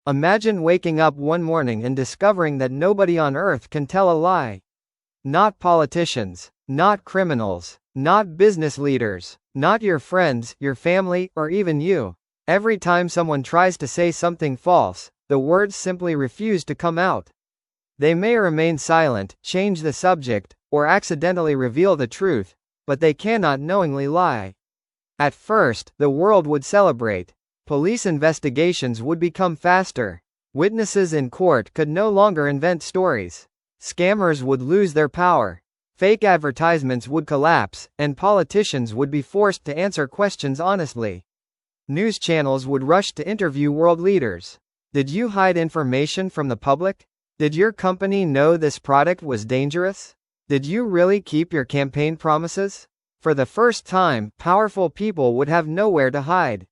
Imagine waking up one morning and discovering that nobody on earth can tell a lie. Not politicians, not criminals, not business leaders, not your friends, your family, or even you. Every time someone tries to say something false, the words simply refuse to come out. They may remain silent, change the subject, or accidentally reveal the truth, but they cannot knowingly lie. At first, the world would celebrate. Police investigations would become faster. Witnesses in court could no longer invent stories. Scammers would lose their power. Fake advertisements would collapse, and politicians would be forced to answer questions honestly. News channels would rush to interview world leaders. Did you hide information from the public? Did your company know this product was dangerous? Did you really keep your campaign promises? For the first time, powerful people would have nowhere to hide.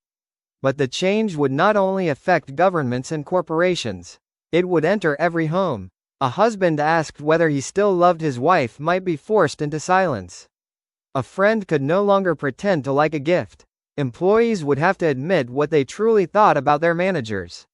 But the change would not only affect governments and corporations. It would enter every home. A husband asked whether he still loved his wife might be forced into silence. A friend could no longer pretend to like a gift. Employees would have to admit what they truly thought about their managers.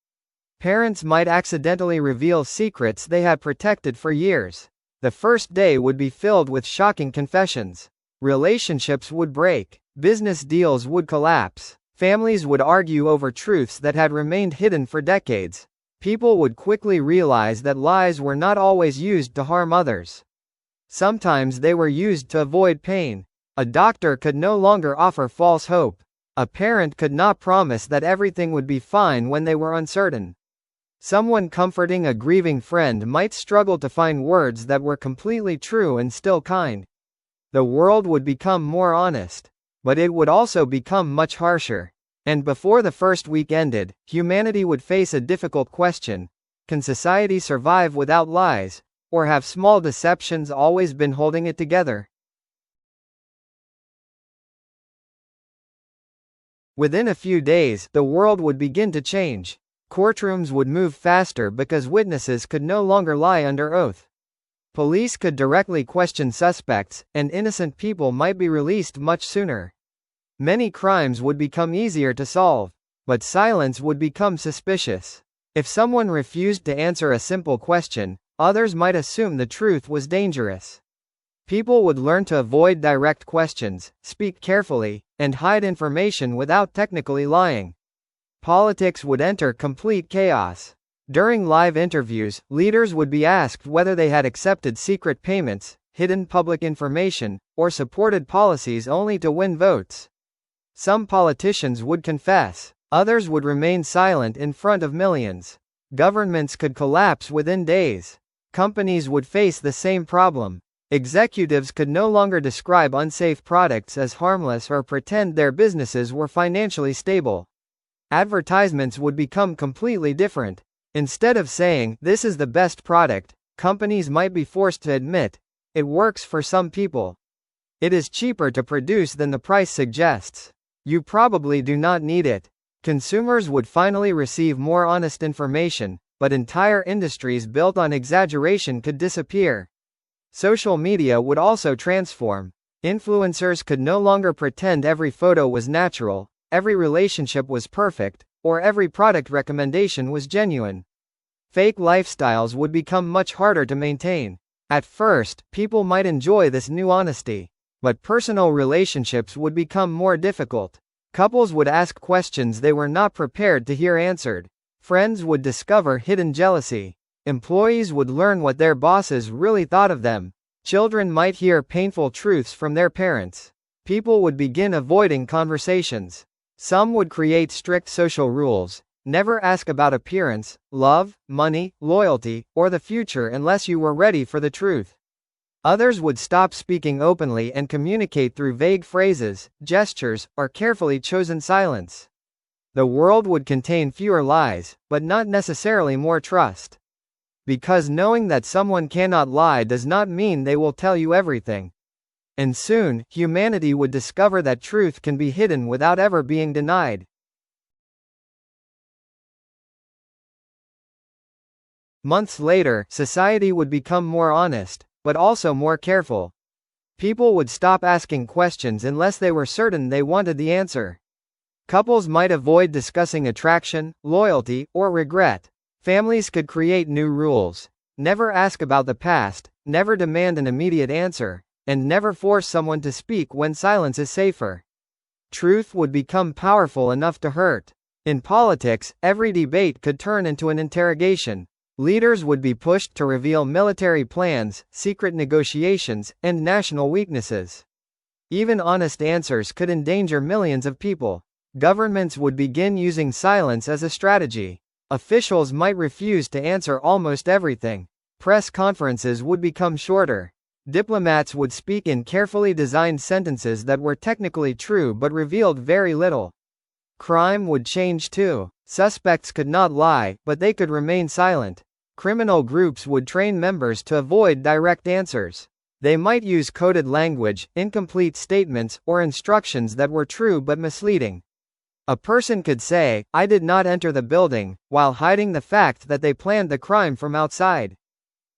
Parents might accidentally reveal secrets they had protected for years. The first day would be filled with shocking confessions. Relationships would break. Business deals would collapse. Families would argue over truths that had remained hidden for decades. People would quickly realize that lies were not always used to harm others. Sometimes they were used to avoid pain. A doctor could no longer offer false hope. A parent could not promise that everything would be fine when they were uncertain. Someone comforting a grieving friend might struggle to find words that were completely true and still kind. The world would become more honest. But it would also become much harsher. And before the first week ended, humanity would face a difficult question. Can society survive without lies? Or have small deceptions always been holding it together? Within a few days, the world would begin to change. Courtrooms would move faster because witnesses could no longer lie under oath. Police could directly question suspects, and innocent people might be released much sooner. Many crimes would become easier to solve, but silence would become suspicious. If someone refused to answer a simple question, others might assume the truth was dangerous. People would learn to avoid direct questions, speak carefully, and hide information without technically lying. Politics would enter complete chaos. During live interviews, leaders would be asked whether they had accepted secret payments, hidden public information, or supported policies only to win votes. Some politicians would confess. Others would remain silent in front of millions. Governments could collapse within days. Companies would face the same problem. Executives could no longer describe unsafe products as harmless or pretend their businesses were financially stable. Advertisements would become completely different. Instead of saying, "This is the best product," companies might be forced to admit, "It works for some people. It is cheaper to produce than the price suggests. You probably do not need it." Consumers would finally receive more honest information, but entire industries built on exaggeration could disappear. Social media would also transform. Influencers could no longer pretend every photo was natural, every relationship was perfect, or every product recommendation was genuine. Fake lifestyles would become much harder to maintain. At first, people might enjoy this new honesty. But personal relationships would become more difficult. Couples would ask questions they were not prepared to hear answered. Friends would discover hidden jealousy. Employees would learn what their bosses really thought of them. Children might hear painful truths from their parents. People would begin avoiding conversations. Some would create strict social rules. Never ask about appearance, love, money, loyalty, or the future unless you were ready for the truth. Others would stop speaking openly and communicate through vague phrases, gestures, or carefully chosen silence. The world would contain fewer lies, but not necessarily more trust. Because knowing that someone cannot lie does not mean they will tell you everything. And soon, humanity would discover that truth can be hidden without ever being denied. Months later, society would become more honest, but also more careful. People would stop asking questions unless they were certain they wanted the answer. Couples might avoid discussing attraction, loyalty, or regret. Families could create new rules. Never ask about the past, never demand an immediate answer, and never force someone to speak when silence is safer. Truth would become powerful enough to hurt. In politics, every debate could turn into an interrogation. Leaders would be pushed to reveal military plans, secret negotiations, and national weaknesses. Even honest answers could endanger millions of people. Governments would begin using silence as a strategy. Officials might refuse to answer almost everything. Press conferences would become shorter. Diplomats would speak in carefully designed sentences that were technically true but revealed very little. Crime would change too. Suspects could not lie, but they could remain silent. Criminal groups would train members to avoid direct answers. They might use coded language, incomplete statements, or instructions that were true but misleading. A person could say, "I did not enter the building," while hiding the fact that they planned the crime from outside.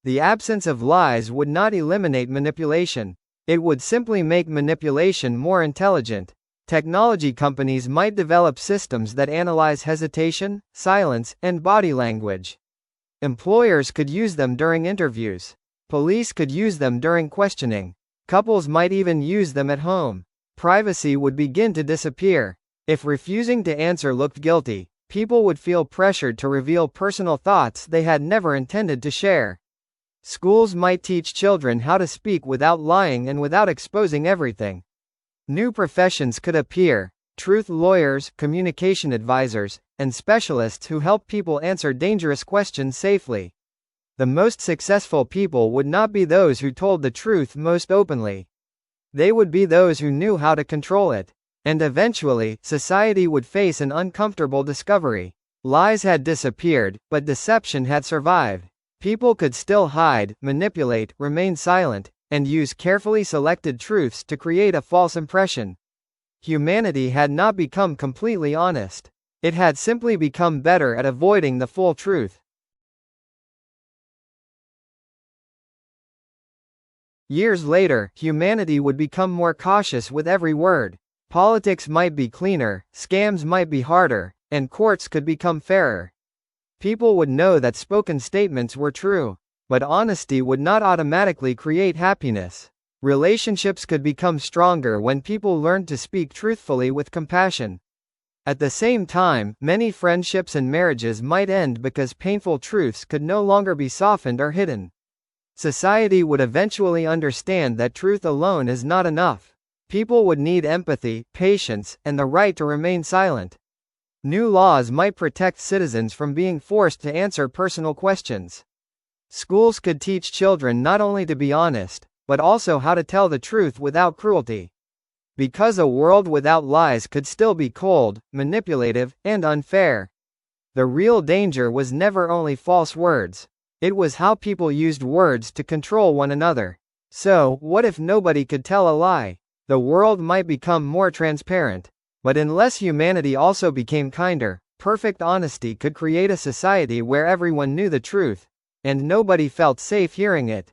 The absence of lies would not eliminate manipulation. It would simply make manipulation more intelligent. Technology companies might develop systems that analyze hesitation, silence, and body language. Employers could use them during interviews. Police could use them during questioning. Couples might even use them at home. Privacy would begin to disappear. If refusing to answer looked guilty, people would feel pressured to reveal personal thoughts they had never intended to share. Schools might teach children how to speak without lying and without exposing everything. New professions could appear: truth lawyers, communication advisors, and specialists who help people answer dangerous questions safely. The most successful people would not be those who told the truth most openly. They would be those who knew how to control it. And eventually, society would face an uncomfortable discovery. Lies had disappeared, but deception had survived. People could still hide, manipulate, remain silent, and use carefully selected truths to create a false impression. Humanity had not become completely honest. It had simply become better at avoiding the full truth. Years later, humanity would become more cautious with every word. Politics might be cleaner, scams might be harder, and courts could become fairer. People would know that spoken statements were true. But honesty would not automatically create happiness. Relationships could become stronger when people learned to speak truthfully with compassion. At the same time, many friendships and marriages might end because painful truths could no longer be softened or hidden. Society would eventually understand that truth alone is not enough. People would need empathy, patience, and the right to remain silent. New laws might protect citizens from being forced to answer personal questions. Schools could teach children not only to be honest, but also how to tell the truth without cruelty. Because a world without lies could still be cold, manipulative, and unfair. The real danger was never only false words. It was how people used words to control one another. So, what if nobody could tell a lie? The world might become more transparent. But unless humanity also became kinder, perfect honesty could create a society where everyone knew the truth, and nobody felt safe hearing it.